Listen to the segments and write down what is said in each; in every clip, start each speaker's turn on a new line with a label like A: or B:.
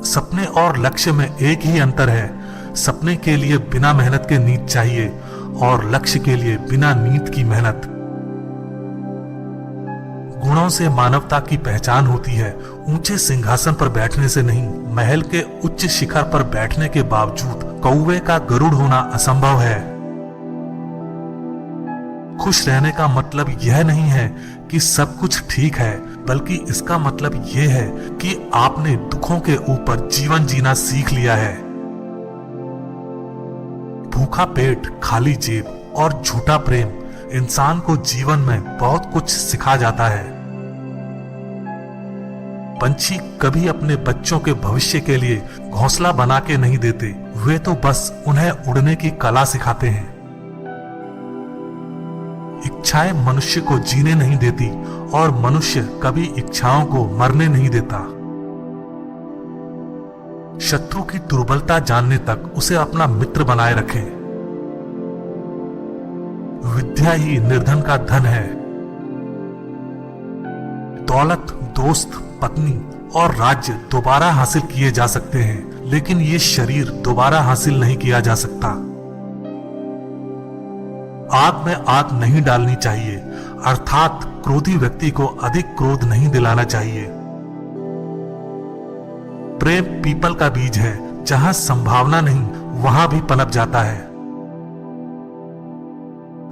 A: सपने और लक्ष्य में एक ही अंतर है। सपने के लिए बिना मेहनत के नींद चाहिए और लक्ष्य के लिए बिना नींद की मेहनत। गुणों से मानवता की पहचान होती है, ऊंचे सिंहासन पर बैठने से नहीं। महल के उच्च शिखर पर बैठने के बावजूद कौवे का गरुड़ होना असंभव है। खुश रहने का मतलब यह नहीं है कि सब कुछ ठीक है, बल्कि इसका मतलब यह है कि आपने दुखों के ऊपर जीवन जीना सीख लिया है। भूखा पेट, खाली जेब और झूठा प्रेम इंसान को जीवन में बहुत कुछ सिखा जाता है। पंछी कभी अपने बच्चों के भविष्य के लिए घोंसला बना के नहीं देते, वे तो बस उन्हें उड़ने की कला सिखाते हैं। इच्छाएं मनुष्य को जीने नहीं देती और मनुष्य कभी इच्छाओं को मरने नहीं देता। शत्रु की दुर्बलता जानने तक उसे अपना मित्र बनाए रखें। विद्या ही निर्धन का धन है। दौलत, दोस्त, पत्नी और राज्य दोबारा हासिल किए जा सकते हैं, लेकिन ये शरीर दोबारा हासिल नहीं किया जा सकता। आग में आग नहीं डालनी चाहिए, अर्थात क्रोधी व्यक्ति को अधिक क्रोध नहीं दिलाना चाहिए। प्रेम पीपल का बीज है, जहां संभावना नहीं वहां भी पनप जाता है।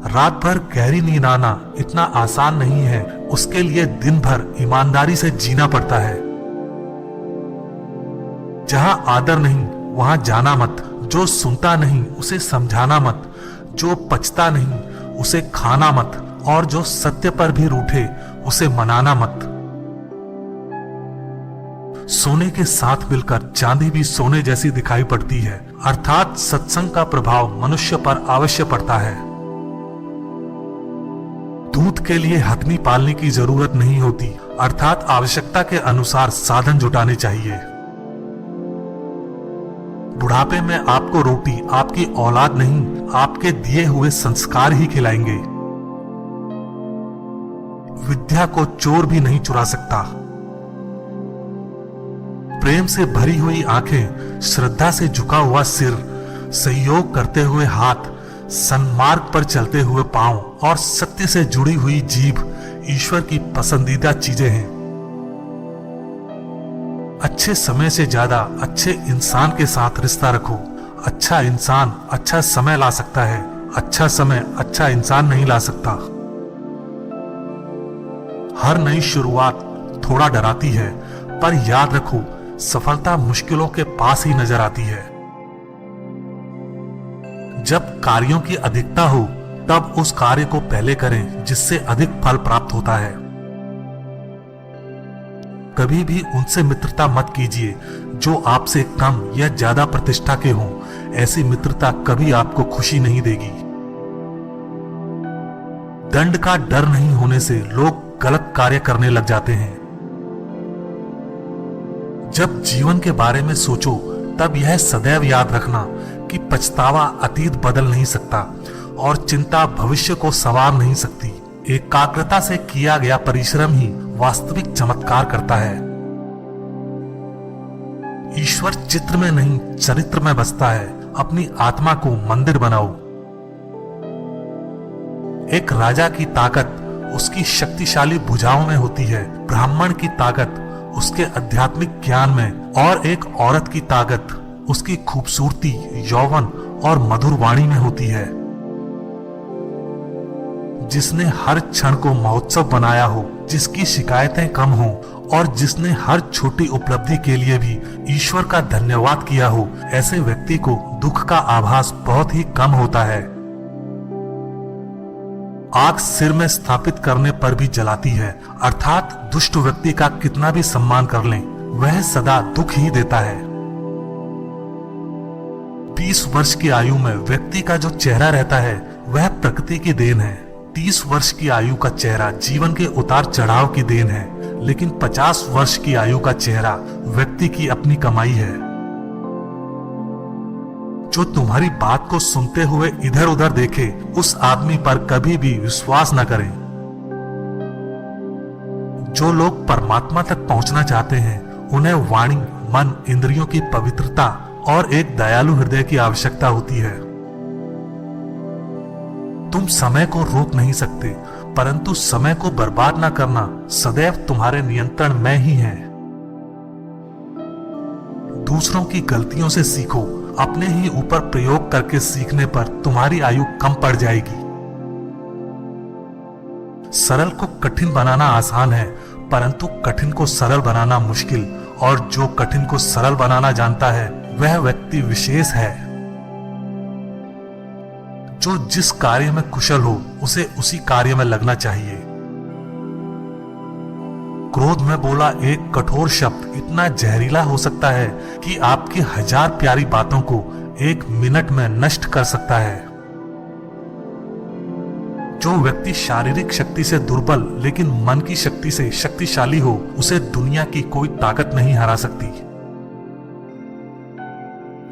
A: रात भर गहरी नींद आना इतना आसान नहीं है, उसके लिए दिन भर ईमानदारी से जीना पड़ता है। जहां आदर नहीं वहां जाना मत, जो सुनता नहीं उसे समझाना मत, जो पचता नहीं उसे खाना मत, और जो सत्य पर भी रूठे उसे मनाना मत। सोने के साथ मिलकर चांदी भी सोने जैसी दिखाई पड़ती है, अर्थात सत्संग का प्रभाव मनुष्य पर अवश्य पड़ता है। दूध के लिए हथनी पालने की जरूरत नहीं होती, अर्थात आवश्यकता के अनुसार साधन जुटाने चाहिए। बुढ़ापे में आपको रोटी आपकी औलाद नहीं, आपके दिए हुए संस्कार ही खिलाएंगे। विद्या को चोर भी नहीं चुरा सकता। प्रेम से भरी हुई आंखें, श्रद्धा से झुका हुआ सिर, सहयोग करते हुए हाथ, सन्मार्ग पर चलते हुए पांव और सत्य से जुड़ी हुई जीभ ईश्वर की पसंदीदा चीजें हैं। अच्छे समय से ज्यादा अच्छे इंसान के साथ रिश्ता रखो। अच्छा इंसान अच्छा समय ला सकता है, अच्छा समय अच्छा इंसान नहीं ला सकता। हर नई शुरुआत थोड़ा डराती है, पर याद रखो सफलता मुश्किलों के पास ही नजर आती है। जब कार्यों की अधिकता हो तब उस कार्य को पहले करें जिससे अधिक फल प्राप्त होता है। कभी भी उनसे मित्रता मत कीजिए जो आपसे कम या ज्यादा प्रतिष्ठा के हों। ऐसी मित्रता कभी आपको खुशी नहीं देगी। दंड का डर नहीं होने से लोग गलत कार्य करने लग जाते हैं। जब जीवन के बारे में सोचो तब यह सदैव याद रखना कि पछतावा अतीत बदल नहीं सकता और चिंता भविष्य को संवार नहीं सकती। एकाग्रता से किया गया परिश्रम ही वास्तविक चमत्कार करता है। ईश्वर चित्र में नहीं चरित्र में बसता है। अपनी आत्मा को मंदिर बनाओ। एक राजा की ताकत उसकी शक्तिशाली भुजाओं में होती है, ब्राह्मण की ताकत उसके आध्यात्मिक ज्ञान में, और एक औरत की ताकत उसकी खूबसूरती, यौवन और मधुर वाणी में होती है। जिसने हर क्षण को महोत्सव बनाया हो, जिसकी शिकायतें कम हो और जिसने हर छोटी उपलब्धि के लिए भी ईश्वर का धन्यवाद किया हो, ऐसे व्यक्ति को दुख का आभास बहुत ही कम होता है। आग सिर में स्थापित करने पर भी जलाती है, अर्थात दुष्ट व्यक्ति का कितना भी सम्मान कर लें, वह सदा दुख ही देता है। 20 वर्ष की आयु में व्यक्ति का जो चेहरा रहता है वह प्रकृति की देन है। 30 वर्ष की आयु का चेहरा जीवन के उतार चढ़ाव की देन है, लेकिन 50 वर्ष की आयु का चेहरा व्यक्ति की अपनी कमाई है। जो तुम्हारी बात को सुनते हुए इधर उधर देखे, उस आदमी पर कभी भी विश्वास न करें। जो लोग परमात्मा तक पहुंचना चाहते हैं उन्हें वाणी मन, इंद्रियों की पवित्रता और एक दयालु हृदय की आवश्यकता होती है। तुम समय को रोक नहीं सकते, परंतु समय को बर्बाद न करना सदैव तुम्हारे नियंत्रण में ही है। दूसरों की गलतियों से सीखो, अपने ही ऊपर प्रयोग करके सीखने पर तुम्हारी आयु कम पड़ जाएगी। सरल को कठिन बनाना आसान है, परंतु कठिन को सरल बनाना मुश्किल, और जो कठिन को सरल बनाना जानता है वह व्यक्ति विशेष है। जो जिस कार्य में कुशल हो उसे उसी कार्य में लगना चाहिए। क्रोध में बोला एक कठोर शब्द इतना जहरीला हो सकता है कि आपकी 1000 प्यारी बातों को 1 मिनट में नष्ट कर सकता है। जो व्यक्ति शारीरिक शक्ति से दुर्बल लेकिन मन की शक्ति से शक्तिशाली हो, उसे दुनिया की कोई ताकत नहीं हरा सकती।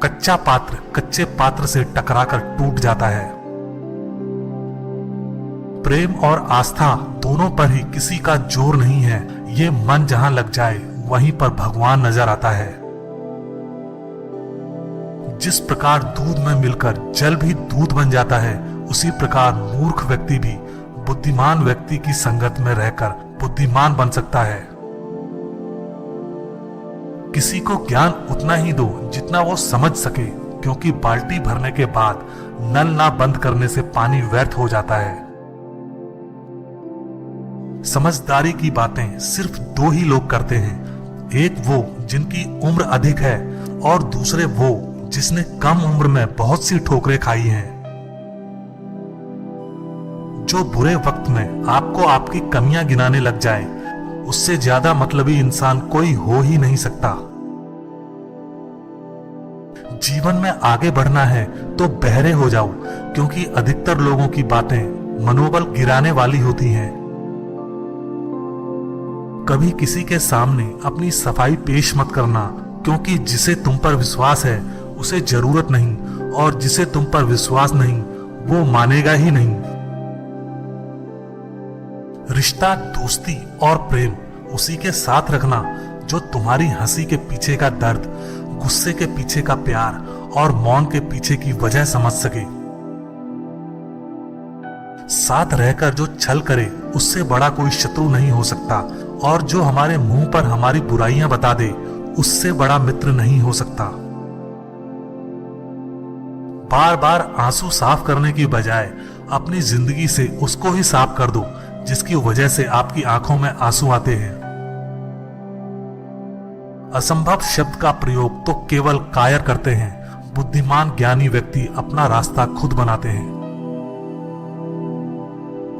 A: कच्चा पात्र कच्चे पात्र से टकराकर टूट जाता है। प्रेम और आस्था दोनों पर ही किसी का जोर नहीं है। ये मन जहां लग जाए वहीं पर भगवान नजर आता है। जिस प्रकार दूध में मिलकर जल भी दूध बन जाता है, उसी प्रकार मूर्ख व्यक्ति भी बुद्धिमान व्यक्ति की संगत में रहकर बुद्धिमान बन सकता है। किसी को ज्ञान उतना ही दो जितना वो समझ सके, क्योंकि बाल्टी भरने के बाद नल ना बंद करने से पानी व्यर्थ हो जाता है। समझदारी की बातें सिर्फ 2 ही लोग करते हैं, एक वो जिनकी उम्र अधिक है और दूसरे वो जिसने कम उम्र में बहुत सी ठोकरें खाई हैं। जो बुरे वक्त में आपको आपकी कमियां गिनाने लग जाए, उससे ज्यादा मतलबी इंसान कोई हो ही नहीं सकता। जीवन में आगे बढ़ना है तो बहरे हो जाओ, क्योंकि अधिकतर लोगों की बातें मनोबल गिराने वाली होती हैं। कभी किसी के सामने अपनी सफाई पेश मत करना, क्योंकि जिसे तुम पर विश्वास है उसे जरूरत नहीं, और जिसे तुम पर विश्वास नहीं वो मानेगा ही नहीं। रिश्ता, दोस्ती और प्रेम उसी के साथ रखना जो तुम्हारी हंसी के पीछे का दर्द, गुस्से के पीछे का प्यार और मौन के पीछे की वजह समझ सके। साथ रहकर जो छल करे उससे बड़ा कोई शत्रु नहीं हो सकता, और जो हमारे मुंह पर हमारी बुराइयां बता दे उससे बड़ा मित्र नहीं हो सकता। बार बार आंसू साफ करने की बजाय अपनी जिंदगी से उसको ही साफ कर दो जिसकी वजह से आपकी आंखों में आंसू आते हैं। असंभव शब्द का प्रयोग तो केवल कायर करते हैं, बुद्धिमान ज्ञानी व्यक्ति अपना रास्ता खुद बनाते हैं।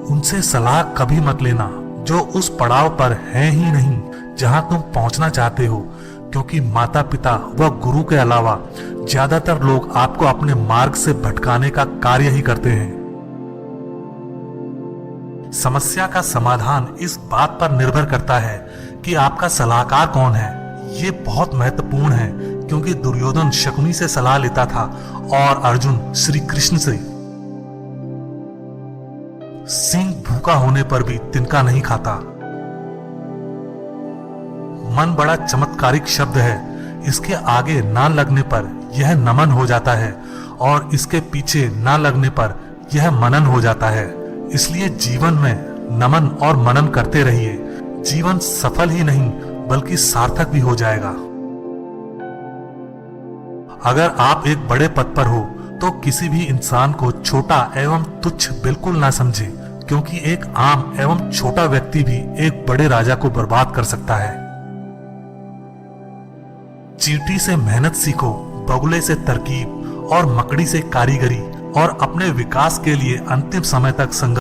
A: उनसे सलाह कभी मत लेना जो उस पड़ाव पर है ही नहीं जहां तुम पहुंचना चाहते हो, क्योंकि माता पिता व गुरु के अलावा ज्यादातर लोग आपको अपने मार्ग से भटकाने का कार्य ही करते हैं। समस्या का समाधान इस बात पर निर्भर करता है कि आपका सलाहकार कौन है। ये बहुत महत्वपूर्ण है, क्योंकि दुर्योधन शकुनी से सलाह लेता था और अर्जुन श्री कृष्ण से। सिंह भूखा होने पर भी तिनका नहीं खाता। मन बड़ा चमत्कारिक शब्द है, इसके आगे ना लगने पर यह नमन हो जाता है, और इसके पीछे ना लगने पर यह मनन हो जाता है। इसलिए जीवन में नमन और मनन करते रहिए। जीवन सफल ही नहीं बल्कि सार्थक भी हो जाएगा। अगर आप एक बड़े पद पर हो तो किसी भी इंसान को छोटा एवं तुच्छ बिल्कुल ना समझे, क्योंकि एक आम एवं छोटा व्यक्ति भी एक बड़े राजा को बर्बाद कर सकता है। चींटी से मेहनत सीखो, बगुले से तरकीब और मकड़ी से कारीगरी, और अपने विकास के लिए अंतिम समय तक संघर्ष